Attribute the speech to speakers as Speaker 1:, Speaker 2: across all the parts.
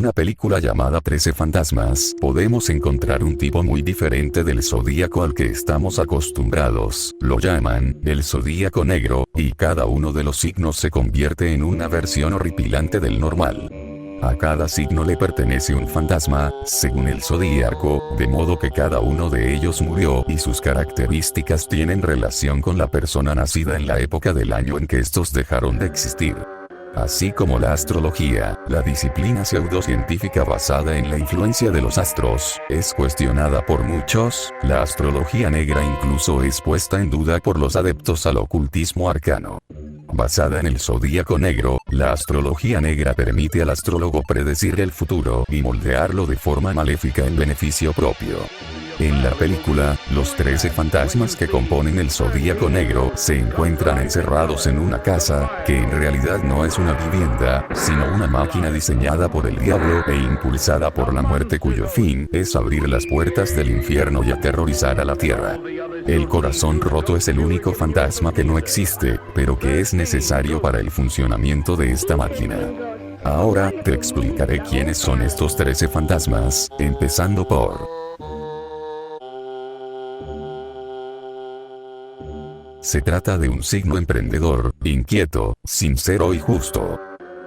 Speaker 1: una película llamada 13 fantasmas, podemos encontrar un tipo muy diferente del zodíaco al que estamos acostumbrados. Lo llaman el zodíaco negro, y cada uno de los signos se convierte en una versión horripilante del normal. A cada signo le pertenece un fantasma, según el zodíaco, de modo que cada uno de ellos murió y sus características tienen relación con la persona nacida en la época del año en que estos dejaron de existir. Así como la astrología, la disciplina pseudocientífica basada en la influencia de los astros, es cuestionada por muchos, la astrología negra incluso es puesta en duda por los adeptos al ocultismo arcano. Basada en el zodíaco negro, la astrología negra permite al astrólogo predecir el futuro y moldearlo de forma maléfica en beneficio propio. En la película, los 13 fantasmas que componen el zodíaco negro se encuentran encerrados en una casa, que en realidad no es una vivienda, sino una máquina diseñada por el diablo e impulsada por la muerte cuyo fin es abrir las puertas del infierno y aterrorizar a la tierra. El corazón roto es el único fantasma que no existe, pero que es necesario para el funcionamiento de esta máquina. Ahora, te explicaré quiénes son estos 13 fantasmas, empezando por... Se trata de un signo emprendedor, inquieto, sincero y justo.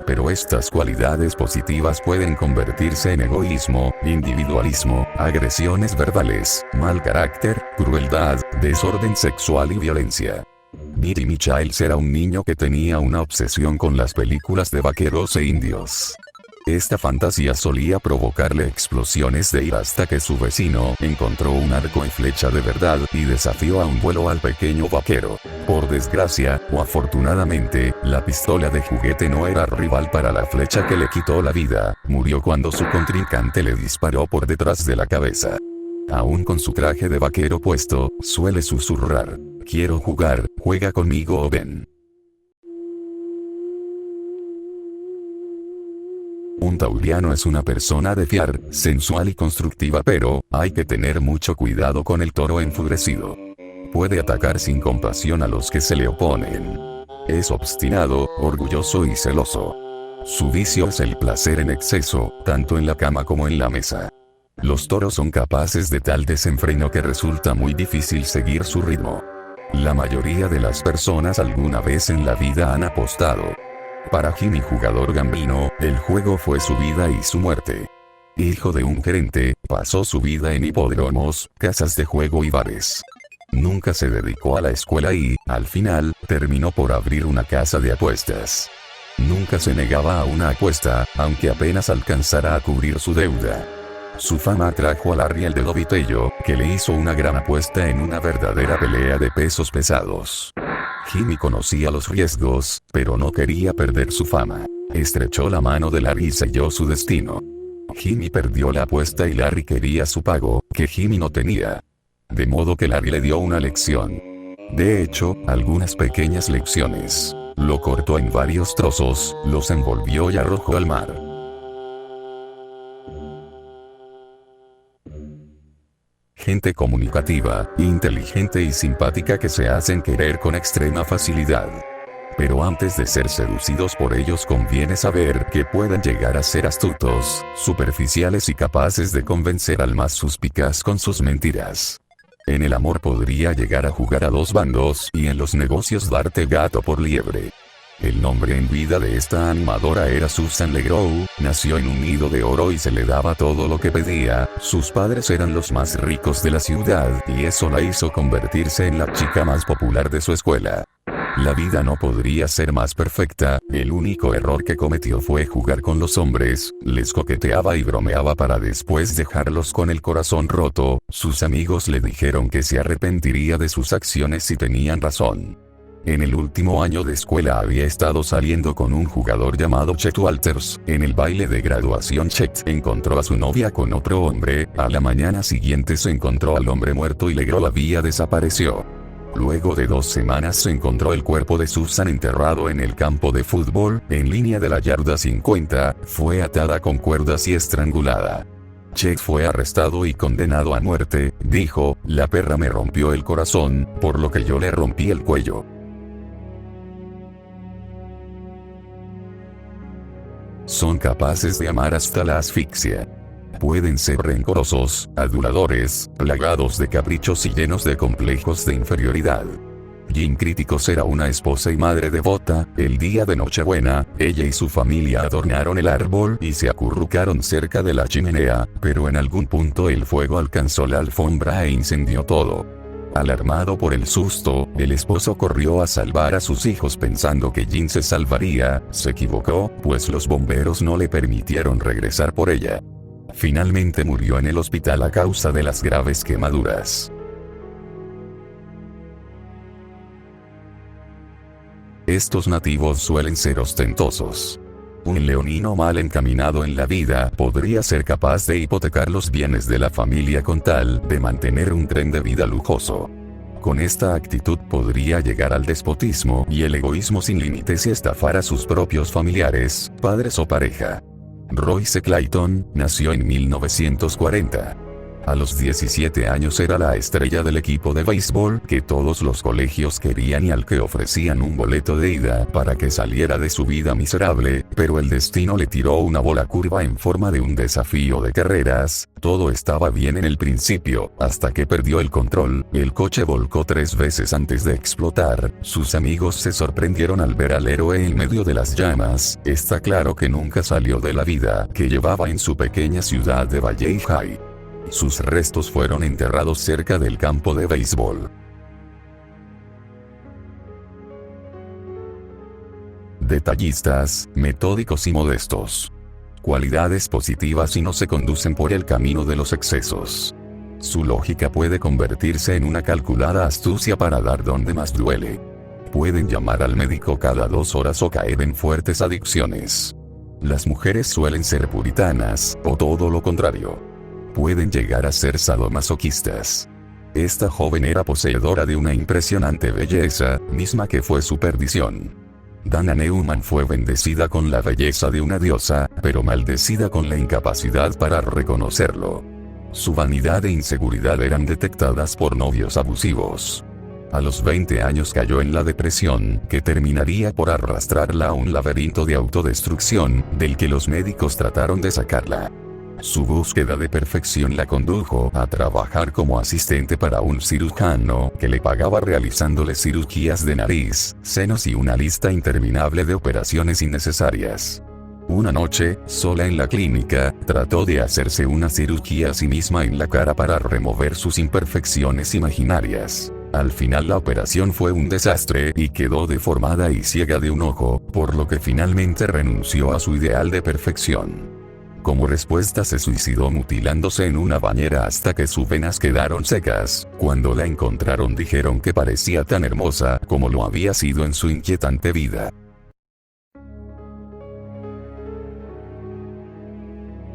Speaker 1: Pero estas cualidades positivas pueden convertirse en egoísmo, individualismo, agresiones verbales, mal carácter, crueldad, desorden sexual y violencia. Mitty Michaels era un niño que tenía una obsesión con las películas de vaqueros e indios. Esta fantasía solía provocarle explosiones de ira hasta que su vecino encontró un arco y flecha de verdad y desafió a un duelo al pequeño vaquero. Por desgracia, o afortunadamente, la pistola de juguete no era rival para la flecha que le quitó la vida. Murió cuando su contrincante le disparó por detrás de la cabeza. Aún con su traje de vaquero puesto, suele susurrar: "Quiero jugar, juega conmigo o ven". Un tauriano es una persona de fiar, sensual y constructiva, pero hay que tener mucho cuidado con el toro enfurecido. Puede atacar sin compasión a los que se le oponen. Es obstinado, orgulloso y celoso. Su vicio es el placer en exceso, tanto en la cama como en la mesa. Los toros son capaces de tal desenfreno que resulta muy difícil seguir su ritmo. La mayoría de las personas alguna vez en la vida han apostado. Para Jimmy Jugador Gambino, el juego fue su vida y su muerte. Hijo de un gerente, pasó su vida en hipódromos, casas de juego y bares. Nunca se dedicó a la escuela y, al final, terminó por abrir una casa de apuestas. Nunca se negaba a una apuesta, aunque apenas alcanzara a cubrir su deuda. Su fama atrajo a Larry el Dedo Vitello, que le hizo una gran apuesta en una verdadera pelea de pesos pesados. Jimmy conocía los riesgos, pero no quería perder su fama. Estrechó la mano de Larry y selló su destino. Jimmy perdió la apuesta y Larry quería su pago, que Jimmy no tenía. De modo que Larry le dio una lección. De hecho, algunas pequeñas lecciones. Lo cortó en varios trozos, los envolvió y arrojó al mar. Gente comunicativa, inteligente y simpática que se hacen querer con extrema facilidad. Pero antes de ser seducidos por ellos conviene saber que pueden llegar a ser astutos, superficiales y capaces de convencer al más suspicaz con sus mentiras. En el amor podría llegar a jugar a dos bandos y en los negocios darte gato por liebre. El nombre en vida de esta animadora era Susan LeGros, nació en un nido de oro y se le daba todo lo que pedía. Sus padres eran los más ricos de la ciudad y eso la hizo convertirse en la chica más popular de su escuela. La vida no podría ser más perfecta, el único error que cometió fue jugar con los hombres, les coqueteaba y bromeaba para después dejarlos con el corazón roto. Sus amigos le dijeron que se arrepentiría de sus acciones y tenían razón. En el último año de escuela había estado saliendo con un jugador llamado Chet Walters. En el baile de graduación Chet encontró a su novia con otro hombre. A la mañana siguiente se encontró al hombre muerto y LeGros desapareció. Luego de 2 semanas se encontró el cuerpo de Susan enterrado en el campo de fútbol, en línea de la yarda 50, fue atada con cuerdas y estrangulada. Chet fue arrestado y condenado a muerte. Dijo: "La perra me rompió el corazón, por lo que yo le rompí el cuello". Son capaces de amar hasta la asfixia. Pueden ser rencorosos, aduladores, plagados de caprichos y llenos de complejos de inferioridad. Jin criticó ser a una esposa y madre devota. El día de Nochebuena, ella y su familia adornaron el árbol y se acurrucaron cerca de la chimenea, pero en algún punto el fuego alcanzó la alfombra e incendió todo. Alarmado por el susto, el esposo corrió a salvar a sus hijos pensando que Jin se salvaría. Se equivocó, pues los bomberos no le permitieron regresar por ella. Finalmente murió en el hospital a causa de las graves quemaduras. Estos nativos suelen ser ostentosos. Un leonino mal encaminado en la vida podría ser capaz de hipotecar los bienes de la familia con tal de mantener un tren de vida lujoso. Con esta actitud podría llegar al despotismo y el egoísmo sin límites y estafar a sus propios familiares, padres o pareja. Royce Clayton nació en 1940. A los 17 años era la estrella del equipo de béisbol que todos los colegios querían y al que ofrecían un boleto de ida para que saliera de su vida miserable, pero el destino le tiró una bola curva en forma de un desafío de carreras. Todo estaba bien en el principio, hasta que perdió el control, el coche volcó 3 veces antes de explotar, sus amigos se sorprendieron al ver al héroe en medio de las llamas. Está claro que nunca salió de la vida que llevaba en su pequeña ciudad de Valley High. Sus restos fueron enterrados cerca del campo de béisbol. Detallistas, metódicos y modestos. Cualidades positivas y no se conducen por el camino de los excesos. Su lógica puede convertirse en una calculada astucia para dar donde más duele. Pueden llamar al médico cada 2 horas o caer en fuertes adicciones. Las mujeres suelen ser puritanas, o todo lo contrario. Pueden llegar a ser sadomasoquistas. Esta joven era poseedora de una impresionante belleza, misma que fue su perdición. Dana Newman fue bendecida con la belleza de una diosa, pero maldecida con la incapacidad para reconocerlo. Su vanidad e inseguridad eran detectadas por novios abusivos. A los 20 años cayó en la depresión, que terminaría por arrastrarla a un laberinto de autodestrucción, del que los médicos trataron de sacarla. Su búsqueda de perfección la condujo a trabajar como asistente para un cirujano que le pagaba realizándole cirugías de nariz, senos y una lista interminable de operaciones innecesarias. Una noche, sola en la clínica, trató de hacerse una cirugía a sí misma en la cara para remover sus imperfecciones imaginarias. Al final la operación fue un desastre y quedó deformada y ciega de un ojo, por lo que finalmente renunció a su ideal de perfección. Como respuesta se suicidó mutilándose en una bañera hasta que sus venas quedaron secas. Cuando la encontraron dijeron que parecía tan hermosa como lo había sido en su inquietante vida.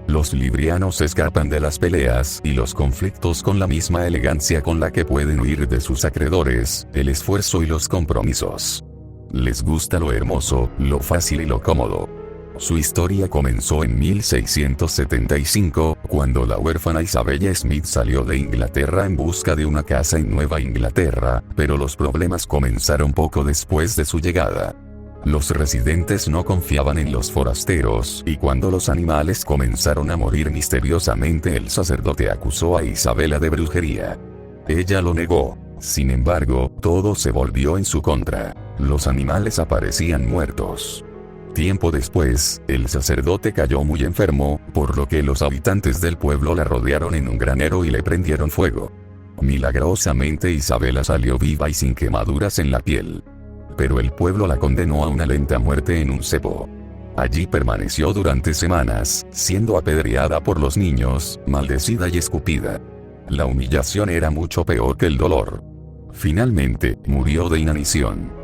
Speaker 1: Los librianos escapan de las peleas y los conflictos con la misma elegancia con la que pueden huir de sus acreedores, el esfuerzo y los compromisos. Les gusta lo hermoso, lo fácil y lo cómodo. Su historia comenzó en 1675, cuando la huérfana Isabella Smith salió de Inglaterra en busca de una casa en Nueva Inglaterra, pero los problemas comenzaron poco después de su llegada. Los residentes no confiaban en los forasteros, y cuando los animales comenzaron a morir misteriosamente, el sacerdote acusó a Isabela de brujería. Ella lo negó. Sin embargo, todo se volvió en su contra. Los animales aparecían muertos. Tiempo después, el sacerdote cayó muy enfermo, por lo que los habitantes del pueblo la rodearon en un granero y le prendieron fuego. Milagrosamente Isabela salió viva y sin quemaduras en la piel. Pero el pueblo la condenó a una lenta muerte en un cepo. Allí permaneció durante semanas, siendo apedreada por los niños, maldecida y escupida. La humillación era mucho peor que el dolor. Finalmente, murió de inanición.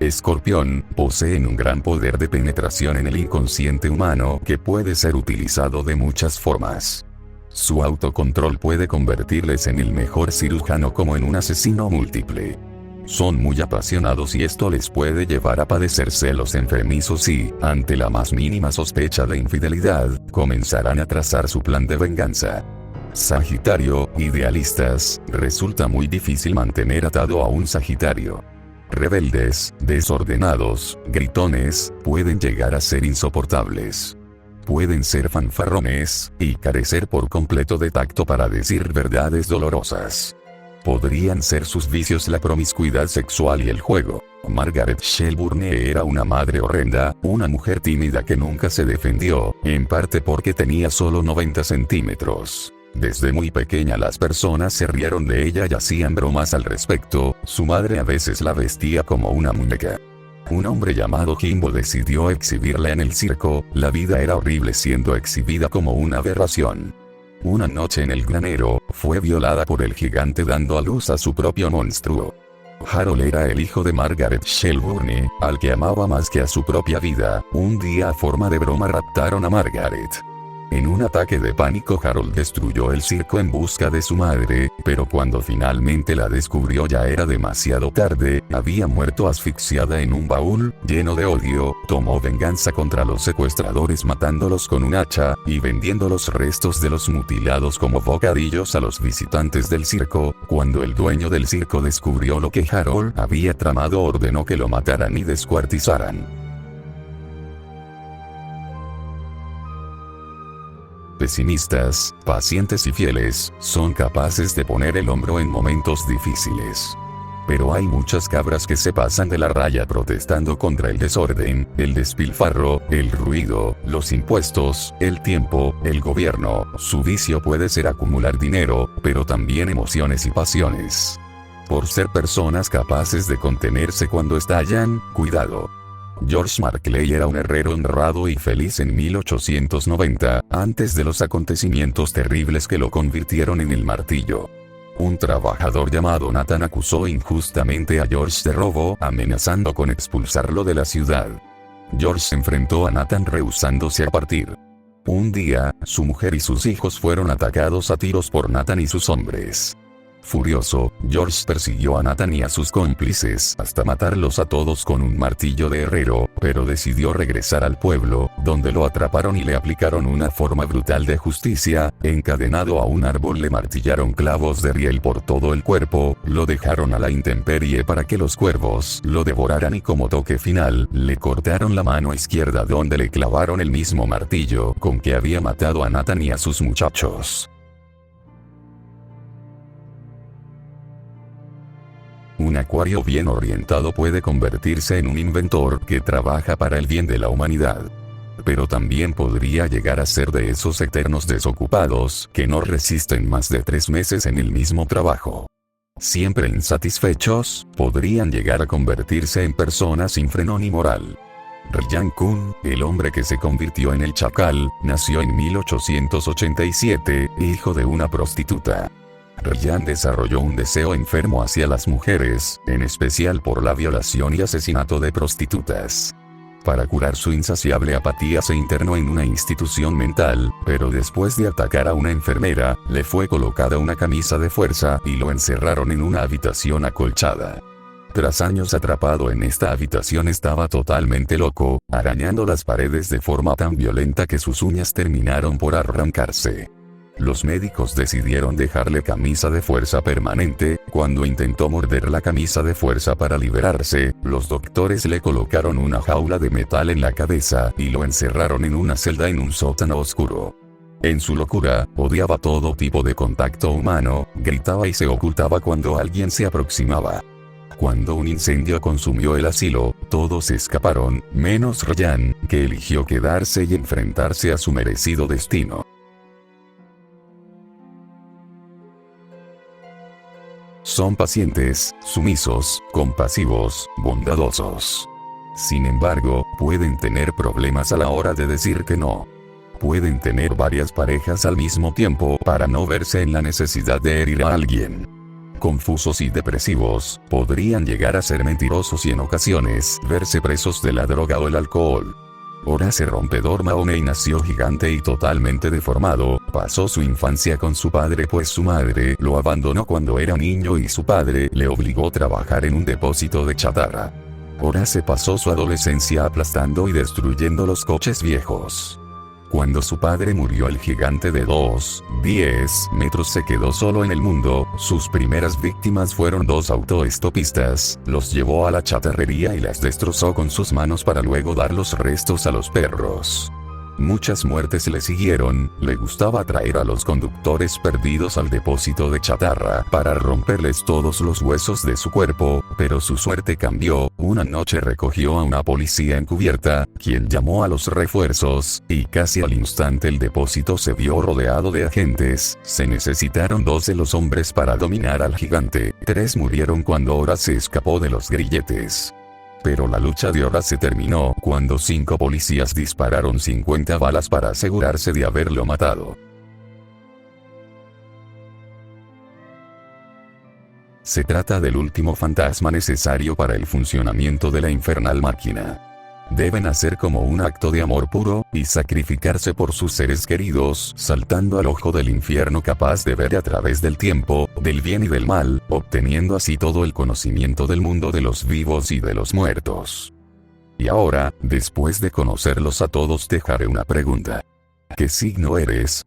Speaker 1: Escorpión, poseen un gran poder de penetración en el inconsciente humano que puede ser utilizado de muchas formas. Su autocontrol puede convertirles en el mejor cirujano como en un asesino múltiple. Son muy apasionados y esto les puede llevar a padecer celos enfermizos y, ante la más mínima sospecha de infidelidad, comenzarán a trazar su plan de venganza. Sagitario, idealistas, resulta muy difícil mantener atado a un Sagitario. rebeldes, desordenados, gritones, pueden llegar a ser insoportables. Pueden ser fanfarrones, y carecer por completo de tacto para decir verdades dolorosas. Podrían ser sus vicios la promiscuidad sexual y el juego. Margaret Shelburne era una madre horrenda, una mujer tímida que nunca se defendió, en parte porque tenía solo 90 centímetros. Desde muy pequeña las personas se rieron de ella y hacían bromas al respecto, su madre a veces la vestía como una muñeca. Un hombre llamado Kimbo decidió exhibirla en el circo, la vida era horrible siendo exhibida como una aberración. Una noche en el granero, fue violada por el gigante dando a luz a su propio monstruo. Harold era el hijo de Margaret Shelburne, al que amaba más que a su propia vida. Un día a forma de broma raptaron a Margaret. En un ataque de pánico Harold destruyó el circo en busca de su madre, pero cuando finalmente la descubrió ya era demasiado tarde, había muerto asfixiada en un baúl, lleno de odio, tomó venganza contra los secuestradores matándolos con un hacha, y vendiendo los restos de los mutilados como bocadillos a los visitantes del circo. Cuando el dueño del circo descubrió lo que Harold había tramado ordenó que lo mataran y descuartizaran. Pesimistas, pacientes y fieles, son capaces de poner el hombro en momentos difíciles. Pero hay muchas cabras que se pasan de la raya protestando contra el desorden, el despilfarro, el ruido, los impuestos, el tiempo, el gobierno. Su vicio puede ser acumular dinero, pero también emociones y pasiones. Por ser personas capaces de contenerse cuando estallan, cuidado. George Markley era un herrero honrado y feliz en 1890, antes de los acontecimientos terribles que lo convirtieron en el martillo. Un trabajador llamado Nathan acusó injustamente a George de robo, amenazando con expulsarlo de la ciudad. George se enfrentó a Nathan rehusándose a partir. Un día, su mujer y sus hijos fueron atacados a tiros por Nathan y sus hombres. Furioso, George persiguió a Nathan y a sus cómplices hasta matarlos a todos con un martillo de herrero, pero decidió regresar al pueblo, donde lo atraparon y le aplicaron una forma brutal de justicia. Encadenado a un árbol le martillaron clavos de riel por todo el cuerpo, lo dejaron a la intemperie para que los cuervos lo devoraran y como toque final, le cortaron la mano izquierda donde le clavaron el mismo martillo con que había matado a Nathan y a sus muchachos. Un acuario bien orientado puede convertirse en un inventor que trabaja para el bien de la humanidad. Pero también podría llegar a ser de esos eternos desocupados que no resisten más de 3 meses en el mismo trabajo. Siempre insatisfechos, podrían llegar a convertirse en personas sin freno ni moral. Ryan Kuhn, el hombre que se convirtió en el chacal, nació en 1887, hijo de una prostituta. Ryan desarrolló un deseo enfermo hacia las mujeres, en especial por la violación y asesinato de prostitutas. Para curar su insaciable apatía se internó en una institución mental, pero después de atacar a una enfermera, le fue colocada una camisa de fuerza y lo encerraron en una habitación acolchada. Tras años atrapado en esta habitación estaba totalmente loco, arañando las paredes de forma tan violenta que sus uñas terminaron por arrancarse. Los médicos decidieron dejarle camisa de fuerza permanente. Cuando intentó morder la camisa de fuerza para liberarse, los doctores le colocaron una jaula de metal en la cabeza y lo encerraron en una celda en un sótano oscuro. En su locura, odiaba todo tipo de contacto humano, gritaba y se ocultaba cuando alguien se aproximaba. Cuando un incendio consumió el asilo, todos escaparon, menos Ryan, que eligió quedarse y enfrentarse a su merecido destino. Son pacientes, sumisos, compasivos, bondadosos. Sin embargo, pueden tener problemas a la hora de decir que no. Pueden tener varias parejas al mismo tiempo para no verse en la necesidad de herir a alguien. Confusos y depresivos, podrían llegar a ser mentirosos y en ocasiones verse presos de la droga o el alcohol. Horace Rompedor Mahoney nació gigante y totalmente deformado, pasó su infancia con su padre pues su madre lo abandonó cuando era niño y su padre le obligó a trabajar en un depósito de chatarra. Horace pasó su adolescencia aplastando y destruyendo los coches viejos. Cuando su padre murió, el gigante de 2,10 metros se quedó solo en el mundo. Sus primeras víctimas fueron dos autoestopistas, los llevó a la chatarrería y las destrozó con sus manos para luego dar los restos a los perros. Muchas muertes le siguieron. Le gustaba traer a los conductores perdidos al depósito de chatarra para romperles todos los huesos de su cuerpo, pero su suerte cambió. Una noche recogió a una policía encubierta, quien llamó a los refuerzos, y casi al instante el depósito se vio rodeado de agentes. Se necesitaron 2 de los hombres para dominar al gigante. 3 murieron cuando Horace se escapó de los grilletes. Pero la lucha de Horace se terminó cuando 5 policías dispararon 50 balas para asegurarse de haberlo matado. Se trata del último fantasma necesario para el funcionamiento de la infernal máquina. Deben hacer como un acto de amor puro, y sacrificarse por sus seres queridos, saltando al ojo del infierno capaz de ver a través del tiempo, del bien y del mal, obteniendo así todo el conocimiento del mundo de los vivos y de los muertos. Y ahora, después de conocerlos a todos, te haré una pregunta. ¿Qué signo eres?